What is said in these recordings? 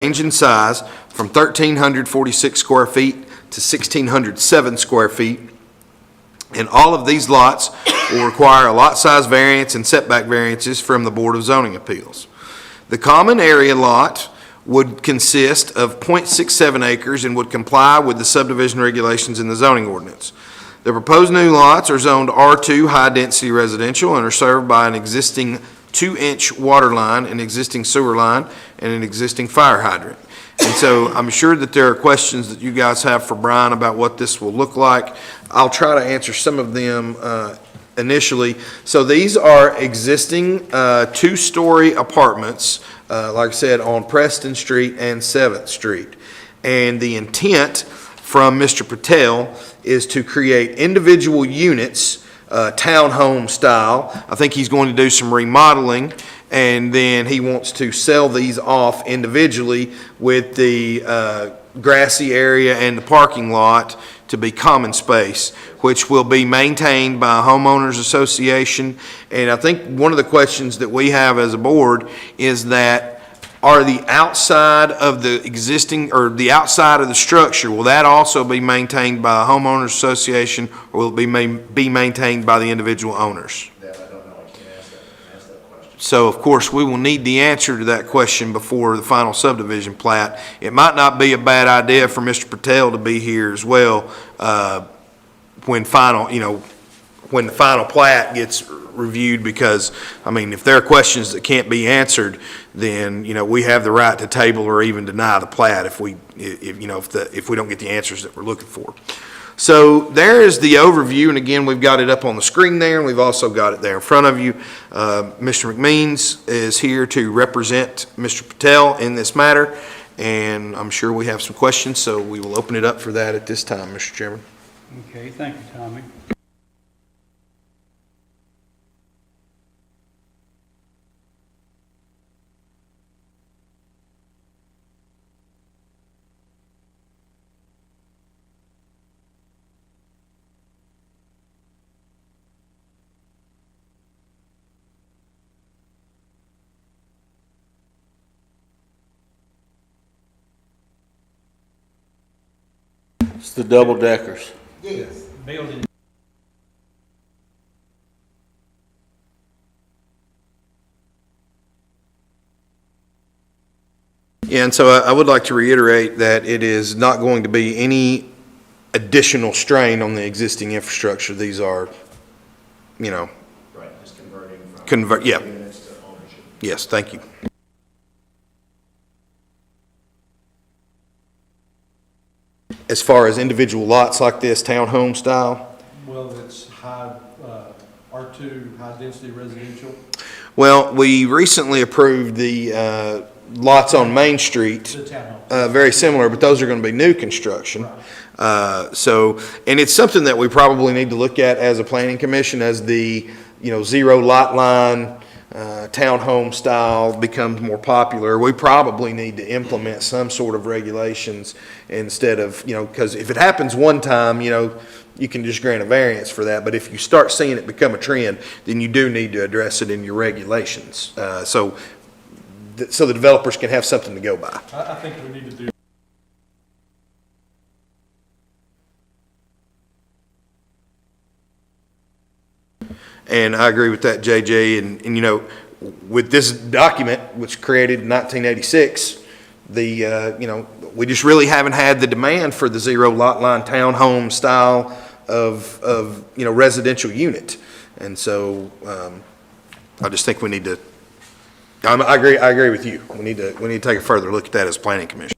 range in size from 1,346 square feet to 1,607 square feet. And all of these lots will require a lot size variance and setback variances from the Board of Zoning Appeals. The common area lot would consist of 0.67 acres and would comply with the subdivision regulations in the zoning ordinance. The proposed new lots are zoned R2 high-density residential and are served by an existing 2-inch water line, an existing sewer line, and an existing fire hydrant. And so I'm sure that there are questions that you guys have for Brian about what this will look like. I'll try to answer some of them initially. So these are existing 2-story apartments, like I said, on Preston Street and 7th Street. And the intent from Mr. Patel is to create individual units, townhome style. I think he's going to do some remodeling, and then he wants to sell these off individually with the grassy area and the parking lot to be common space, which will be maintained by a homeowners association. And I think one of the questions that we have as a board is that are the outside of the existing, or the outside of the structure, will that also be maintained by a homeowners association, or will it be maintained by the individual owners? That I don't know. I can't ask that question. So, of course, we will need the answer to that question before the final subdivision plat. It might not be a bad idea for Mr. Patel to be here as well when the final plat gets reviewed, because, I mean, if there are questions that can't be answered, then, we have the right to table or even deny the plat if we don't get the answers that we're looking for. So there is the overview, and again, we've got it up on the screen there, and we've also got it there in front of you. Mr. McMeans is here to represent Mr. Patel in this matter, and I'm sure we have some questions, so we will open it up for that at this time, Mr. Chairman. Okay, thank you, Tommy. It's the double deckers. Yes. Building. Yeah, and so I would like to reiterate that it is not going to be any additional strain on the existing infrastructure. These are, Right, just converting from yeah. units to ownership. Yes, thank you. As far as individual lots like this, townhome style? Well, it's R2 high-density residential. Well, we recently approved the lots on Main Street, The townhome. very similar, but those are going to be new construction. And it's something that we probably need to look at as a planning commission as the, zero lot line, townhome style becomes more popular. We probably need to implement some sort of regulations instead of, because if it happens one time, you can just grant a variance for that. But if you start seeing it become a trend, then you do need to address it in your regulations. So the developers can have something to go by. I think we need to do. And I agree with that, JJ. And with this document, which created in 1986, we just really haven't had the demand for the zero lot line townhome style of residential unit. And so I just think we need to. I agree with you. We need to take a further look at that as a planning commission.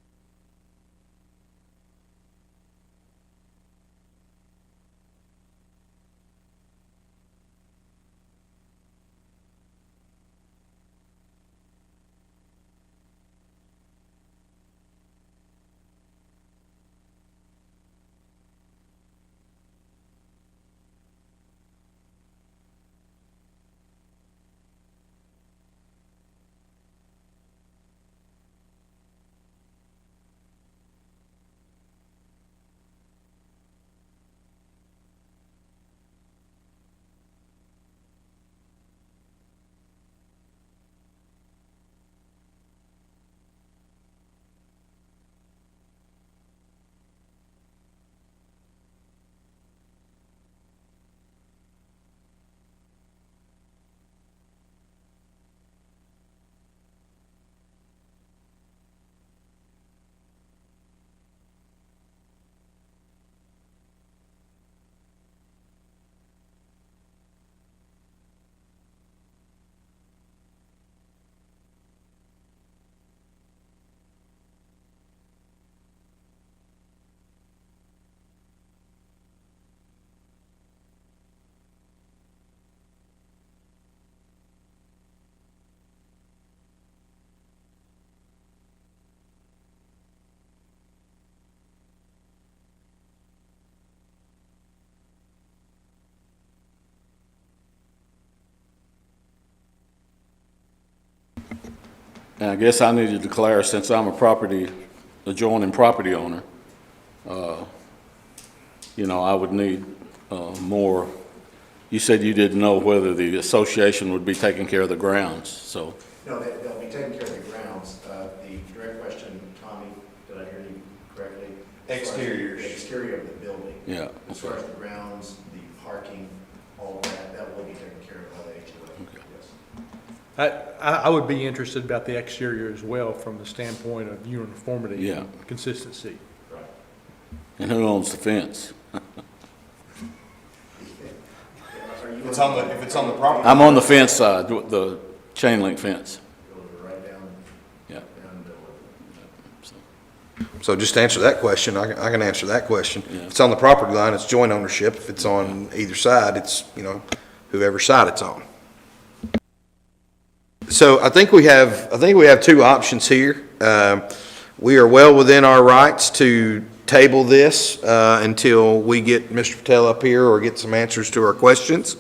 And I guess I need to declare, since I'm adjoining property owner, I would need more. You said you didn't know whether the association would be taking care of the grounds, so. No, they'll be taking care of the grounds. The direct question, Tommy, did I hear you correctly? Exteriors. The exterior of the building. Yeah, As far as the grounds, the parking, all of that will be taken care of by the HOA. Okay. Yes. I would be interested about the exterior as well from the standpoint of uniformity Yeah. and consistency. Right. and who owns the fence? If it's on the property. I'm on the fence side, the chain link fence. Go right down, Yeah. down the middle of it. So, So just to answer that question, I can answer that question. Yeah. If it's on the property line, it's joint ownership. If it's on either side, it's, whoever side it's on. So I think we have two options here. We are well within our rights to table this until we get Mr. Patel up here or get some answers to our questions.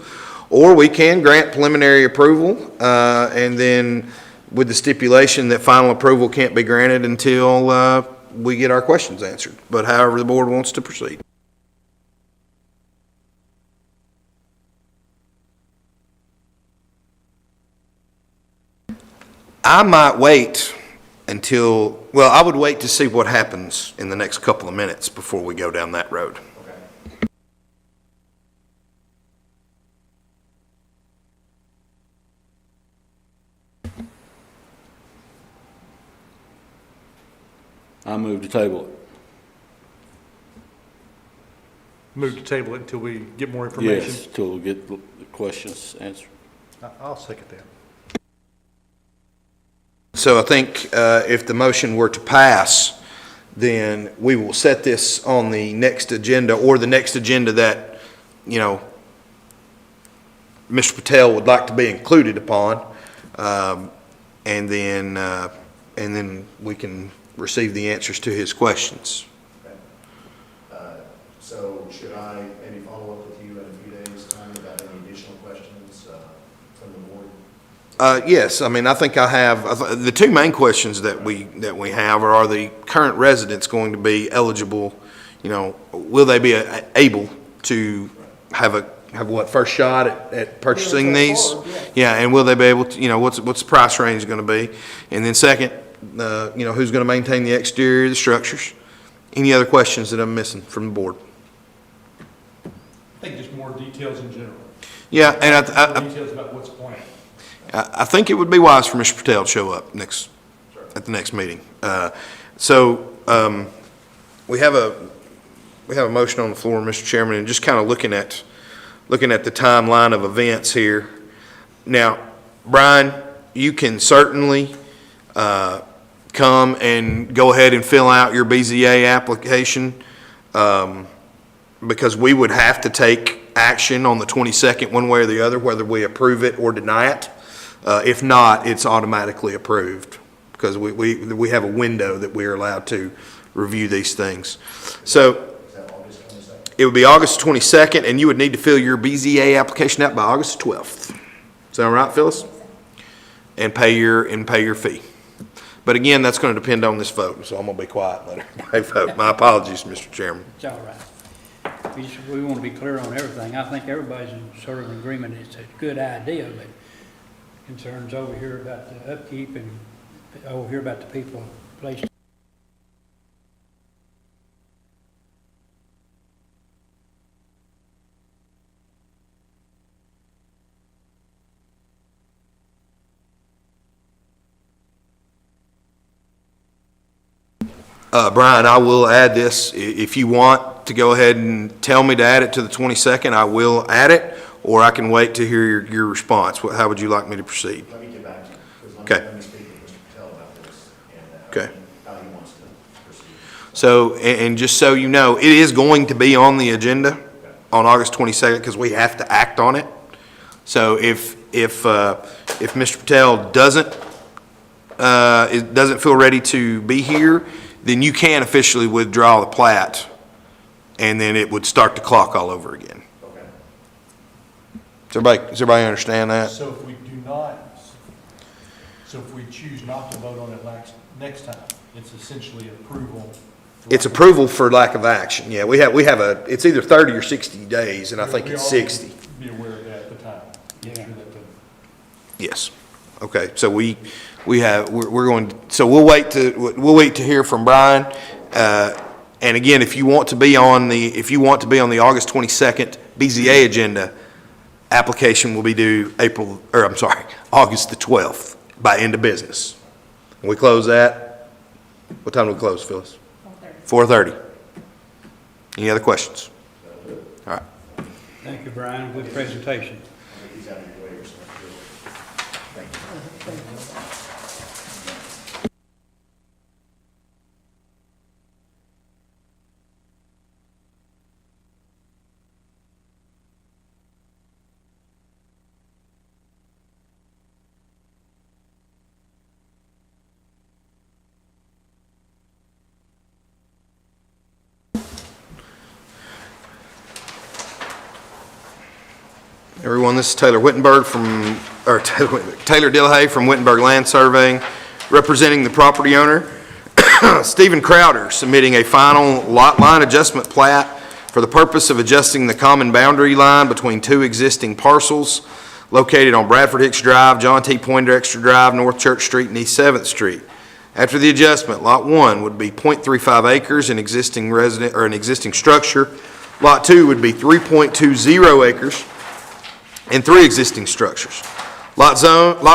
Or we can grant preliminary approval, and then with the stipulation that final approval can't be granted until we get our questions answered. But however the board wants to proceed. I might wait I would wait to see what happens in the next couple of minutes before we go down that road. Okay. I move to table it. Move to table it until we get more information. Yes, till we get the questions answered. I'll second that. So I think if the motion were to pass, then we will set this on the next agenda or the next agenda that, Mr. Patel would like to be included upon. And then we can receive the answers to his questions. So should I maybe follow up with you in a few days' time about any additional questions from the board? Yes, I think the two main questions that we have are the current residents going to be eligible, will they be able to have first shot at purchasing these? Yeah, and will they be able to, what's the price range going to be? And then second, who's going to maintain the exterior of the structures? Any other questions that I'm missing from the board? I think just more details in general. Yeah, and More details about what's planned. I think it would be wise for Mr. Patel to show up at the next meeting. We have a motion on the floor, Mr. Chairman, and just kind of looking at the timeline of events here. Now, Brian, you can certainly come and go ahead and fill out your BZA application, because we would have to take action on the 22nd, one way or the other, whether we approve it or deny it. If not, it's automatically approved, because we have a window that we are allowed to review these things. So Is that August 22nd? it would be August 22nd, and you would need to fill your BZA application out by August 12th. Sound right, Phyllis? And pay your fee. But again, that's going to depend on this vote, so I'm going to be quiet and let everybody vote. My apologies, Mr. Chairman. It's all right. We want to be clear on everything. I think everybody's in sort of agreement it's a good idea, but concerns over here about the upkeep and over here about the people placed. Brian, I will add this. If you want to go ahead and tell me to add it to the 22nd, I will add it, or I can wait to hear your response. How would you like me to proceed? Let me get back to you, because Okay. let me speak with Mr. Patel about this and Okay. how he wants to proceed. So, and just so you know, it is going to be on the agenda on August 22nd, because we have to act on it. So if Mr. Patel doesn't feel ready to be here, then you can officially withdraw the plat, and then it would start the clock all over again. Okay. Does everybody understand that? So if we do not, So if we choose not to vote on it next time, it's essentially approval. It's approval for lack of action. Yeah, we have it's either 30 or 60 days, and I think We it's all 60. Be aware of that at the time. Make sure that the Yes. Okay, so we're going, so we'll wait to hear from Brian. And again, if you want to be on the August 22nd BZA agenda, application will be due August the 12th by end of business. And we close at, what time do we close, Phyllis? 4:30. Any other questions? All right. Thank you, Brian, good presentation. I think he's out of your way or something. Thank you. Everyone, this is Taylor Dillahay from Wittenberg Land Surveying, representing the property owner. Stephen Crowder submitting a final lot line adjustment plat for the purpose of adjusting the common boundary line between two existing parcels located on Bradford Hicks Drive, John T. Poindexter Drive, North Church Street, and East 7th Street. After the adjustment, Lot 1 would be .35 acres in an existing structure. Lot 2 would be 3.20 acres in 3 existing structures. Lot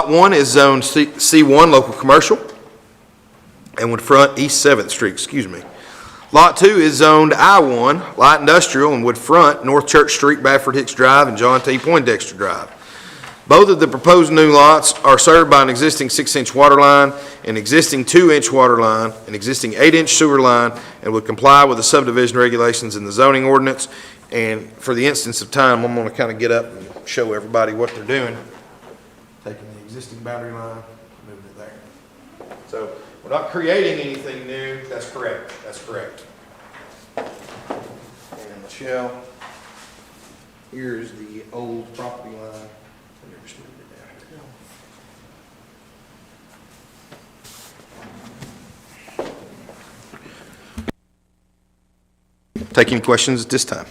1 is zoned C1 local commercial and would front East 7th Street, Lot 2 is zoned I1 light industrial and would front North Church Street, Bradford Hicks Drive, and John T. Poindexter Drive. Both of the proposed new lots are served by an existing 6-inch water line, an existing 2-inch water line, an existing 8-inch sewer line, and would comply with the subdivision regulations in the zoning ordinance. And for the instance of time, I'm going to kind of get up and show everybody what they're doing. Taking the existing boundary line, moving it there. So we're not creating anything new. That's correct. That's correct. And Michelle, here's the old property line. I never just moved it down here. Take any questions at this time?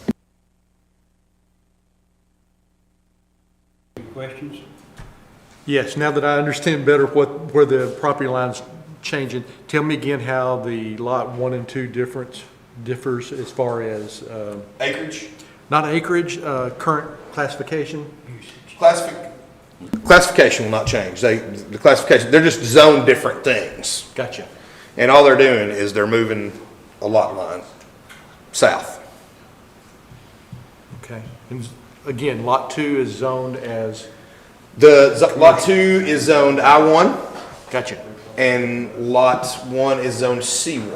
Questions? Yes, now that I understand better where the property line's changing, tell me again how the lot 1 and 2 differs as far as, Acreage? not acreage, current classification? Classification will not change. The classification, they're just zoned different things. Gotcha. And all they're doing is they're moving a lot line south. Okay. And again, lot 2 is zoned as, Lot 2 is zoned I1 gotcha. and lot 1 is zoned C1.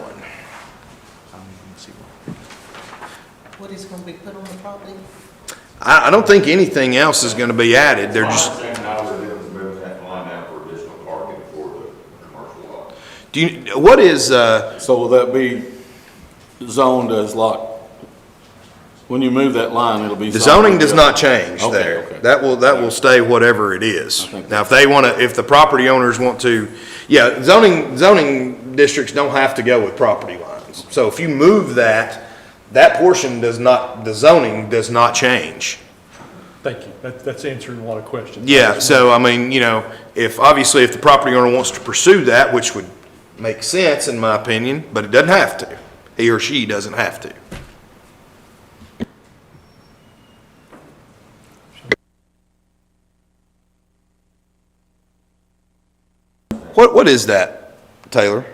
What is going to be put on the property? I don't think anything else is going to be added. They're just, My understanding now is it was moving that line out for additional parking for the commercial lot. what is, So will that be zoned as lot, when you move that line, it'll be the zoned? zoning does not change Okay, there. okay. That will stay whatever it is. I think Now, if the property owners want to, yeah, zoning districts don't have to go with property lines. So if you move that portion the zoning does not change. Thank you. That's answering a lot of questions. Yeah, so I mean, if the property owner wants to pursue that, which would make sense in my opinion, but it doesn't have to. He or she doesn't have to. What is that, Taylor?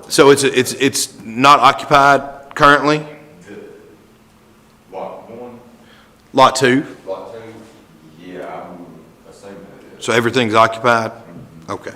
So it's not occupied currently? Lot 1, Lot 2? lot 2, yeah, I'm assuming it is. So everything's occupied? Okay.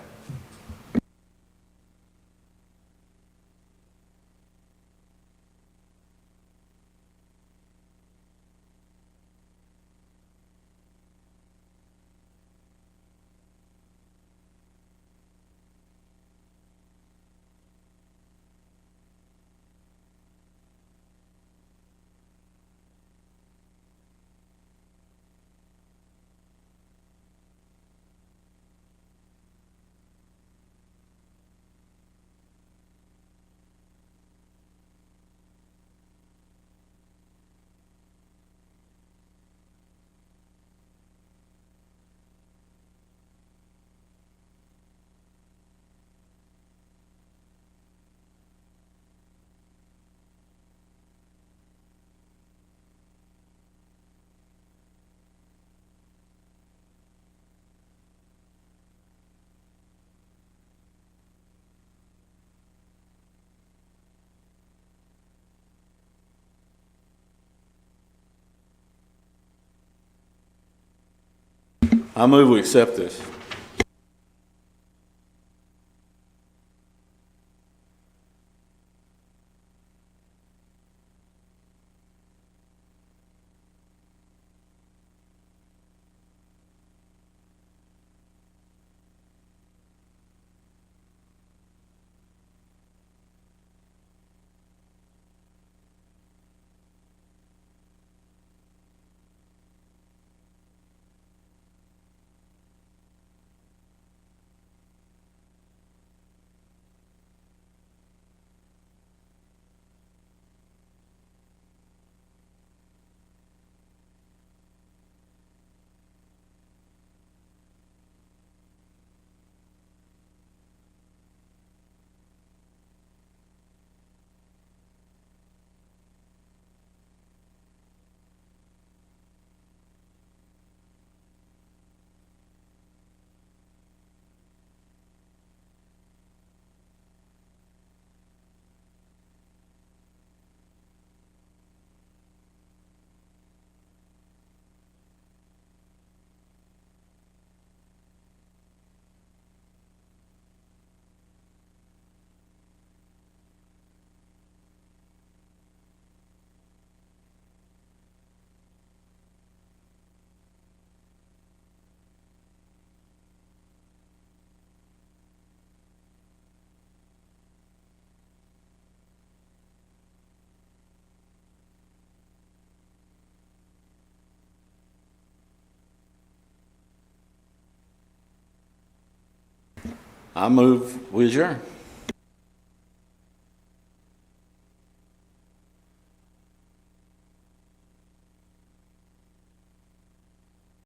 I move we accept this. I move we adjourn.